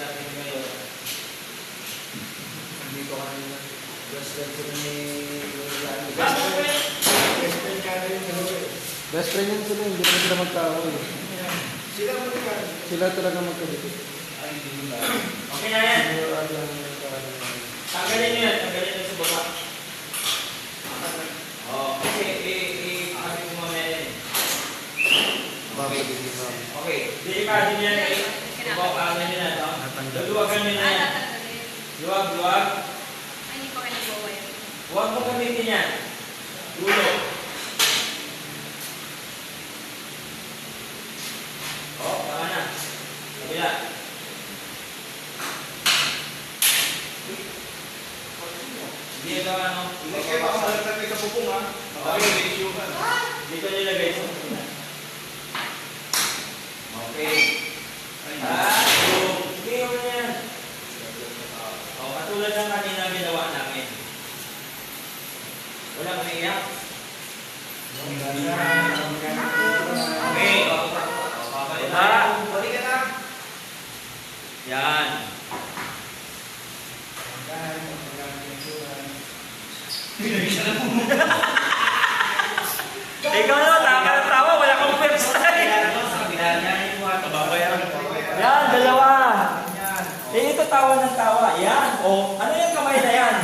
natin ngayon. Dito kanina. Best friend ko ni Lani. Best friend ka na yung dalawa eh. Best friend yun sila, hindi naman sila magkaaway. Sila magkaaway. Sila talaga magkaaway. Ay, hindi ba? Okay na yan. Tanggalin nyo yan. Tanggalin nyo sa baba. Okay. Sabi ko mamaya yan. Okay. Delikado nyo yan eh. Pagpapaanan nyo na. Luwagan nyo na yan. Luwag. Ay, hindi pa kayo nagawa yan. Huwag mo gamitin yan. Dulo. Tama na. Kabila. Hindi ito ano. Hindi kayo makasalagtag kayo sa pupong ha. Dito nilagay sa pupong. Okay. Okay, ano yan? Katulad ng kanina ginawa namin. Walang umiiyak. Okay. Balik ka na. Yan. Ikaw na, tawa, wala kang first time. Yan, dalawa. Ito tawa ng tawa. Yan. O, ano yung kamay na yan?